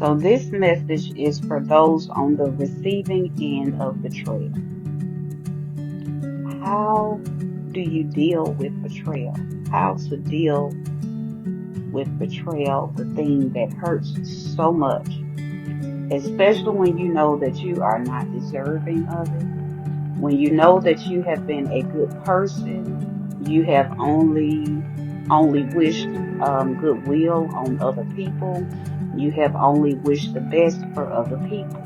So this message is for those on the receiving end of betrayal. How do you deal with betrayal? How to deal with betrayal, the thing that hurts so much, especially when you know that you are not deserving of it, when you know that you have been a good person, you have only wished goodwill on other people, you have only wished the best for other people.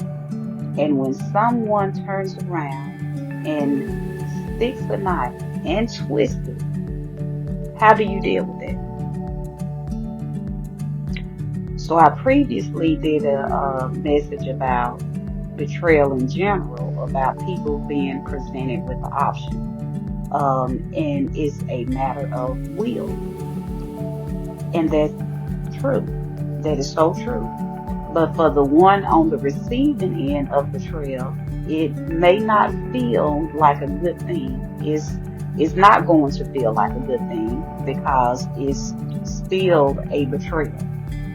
And when someone turns around and sticks a knife and twists it, how do you deal with that? So I previously did a message about betrayal in general, about people being presented with the option. And it's a matter of will. And that's true. That is so true. But for the one on the receiving end of betrayal, it may not feel like a good thing. It's not going to feel like a good thing because it's still a betrayal.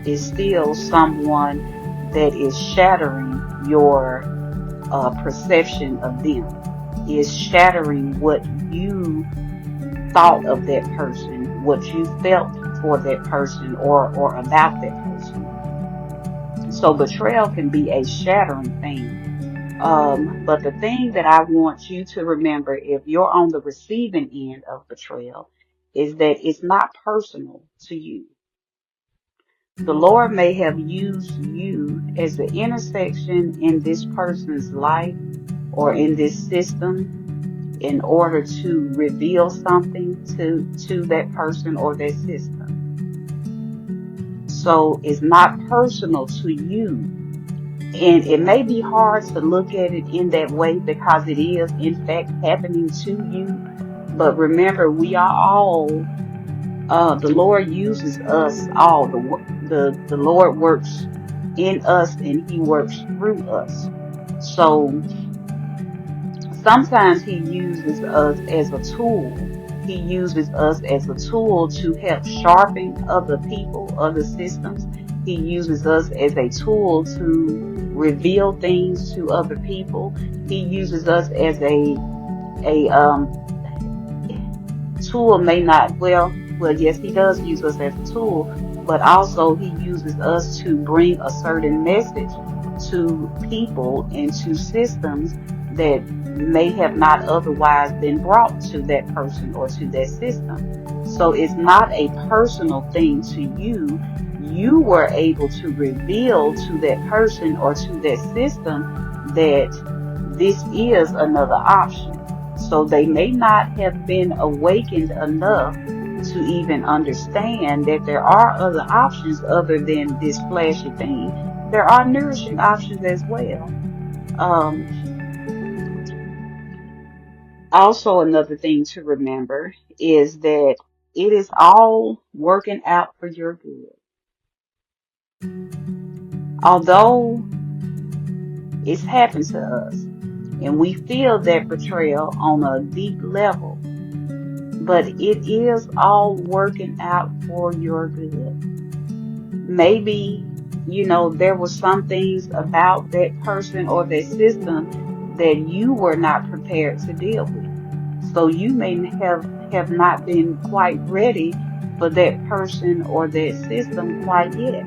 It's still someone that is shattering your perception of them, is shattering what you thought of that person, what you felt for that person or about that person. So betrayal can be a shattering thing. But the thing that I want you to remember if you're on the receiving end of betrayal is that it's not personal to you. The Lord may have used you as the intersection in this person's life or in this system in order to reveal something to that person or their system. So it's not personal to you. And it may be hard to look at it in that way because it is in fact happening to you. But remember, we are all, the Lord uses us all. The Lord works in us and he works through us. So sometimes he uses us as a tool. He uses us as a tool to help sharpen other people, other systems. He uses us as a tool to reveal things to other people. He uses us as a tool may not, well, yes, he does use us as a tool, but also he uses us to bring a certain message to people and to systems that may have not otherwise been brought to that person or to that system. So it's not a personal thing to you. You were able to reveal to that person or to that system that this is another option. So they may not have been awakened enough to even understand that there are other options other than this flashy thing. There are nourishing options as well. Um, Also, another thing to remember is that it is all working out for your good. Although it's happened to us and we feel that betrayal on a deep level, but it is all working out for your good. Maybe, there were some things about that person or that system that you were not prepared to deal with. So you may have not been quite ready for that person or that system quite yet.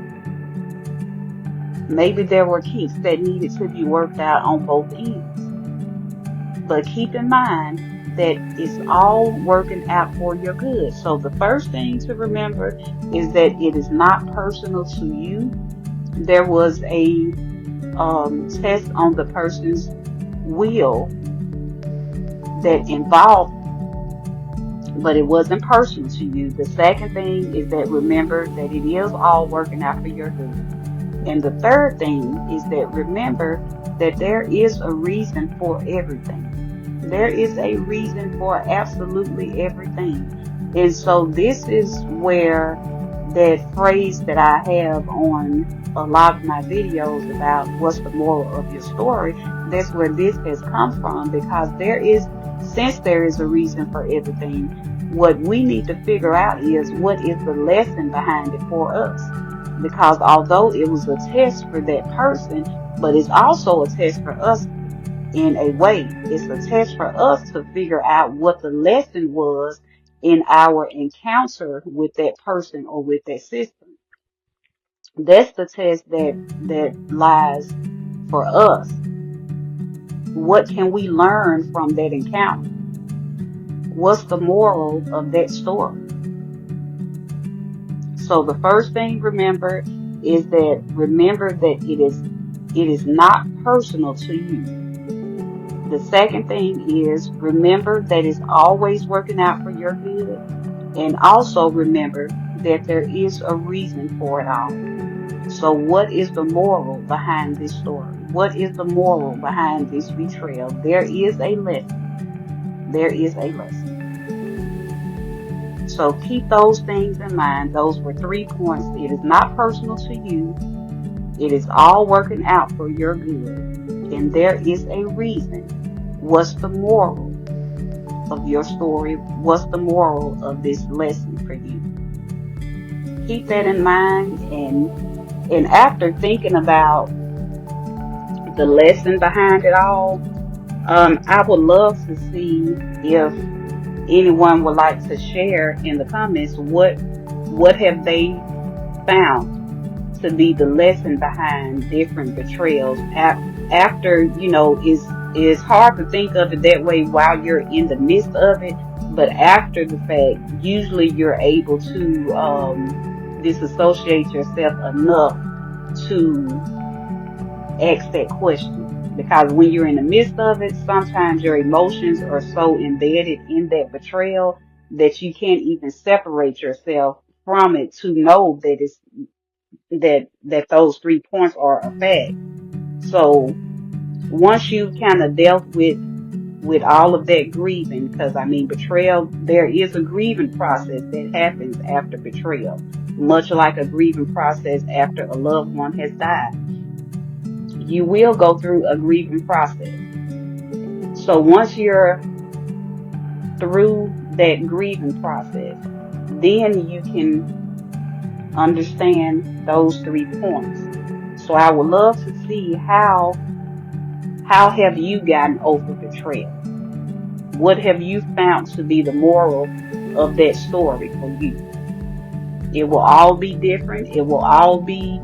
Maybe there were kinks that needed to be worked out on both ends. But keep in mind that it's all working out for your good. So the first thing to remember is that it is not personal to you. There was a test on the person's will that involved, but it wasn't personal to you. The second thing is that remember that it is all working out for your good. And the third thing is that remember that there is a reason for everything. There is a reason for absolutely everything. And so this is where that phrase that I have on a lot of my videos about what's the moral of your story, that's where this has come from, because since there is a reason for everything, what we need to figure out is what is the lesson behind it for us. because although it was a test for that person, but it's also a test for us in a way. It's a test for us to figure out what the lesson was in our encounter with that person or with that system. That's the test that lies for us. What can we learn from that encounter? What's the moral of that story? So the first thing remember that it is not personal to you. The second thing is remember that it's always working out for your good. And also remember that there is a reason for it all. So what is the moral behind this story? What is the moral behind this betrayal? There is a lesson. There is a lesson. So keep those things in mind. Those were 3 points. It is not personal to you. It is all working out for your good. And there is a reason. What's the moral of your story? What's the moral of this lesson for you? Keep that in mind, and after thinking about the lesson behind it all, I would love to see if anyone would like to share in the comments what have they found to be the lesson behind different betrayals. After, it's hard to think of it that way while you're in the midst of it, but after the fact, usually you're able to disassociate yourself enough to ask that question. Because when you're in the midst of it, sometimes your emotions are so embedded in that betrayal that you can't even separate yourself from it to know that that those 3 points are a fact. So once you've kind of dealt with all of that grieving, because I mean betrayal, there is a grieving process that happens after betrayal, much like a grieving process after a loved one has died. You will go through a grieving process. So once you're through that grieving process, then you can understand those 3 points. So I would love to see how have you gotten over betrayal? What have you found to be the moral of that story for you? It will all be different. It will all be,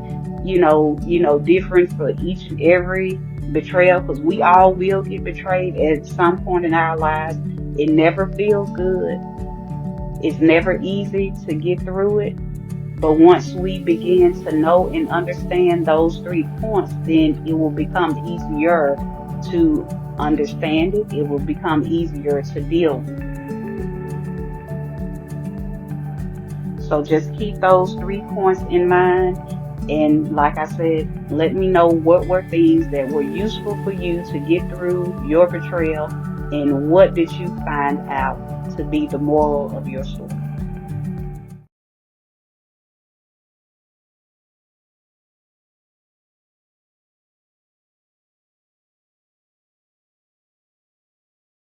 different for each and every betrayal, because we all will get betrayed at some point in our lives. It never feels good. It's never easy to get through it. But once we begin to know and understand those 3 points, then it will become easier to understand it. It will become easier to deal with. So just keep those 3 points in mind. And like I said, let me know what were things that were useful for you to get through your betrayal, and what did you find out to be the moral of your story.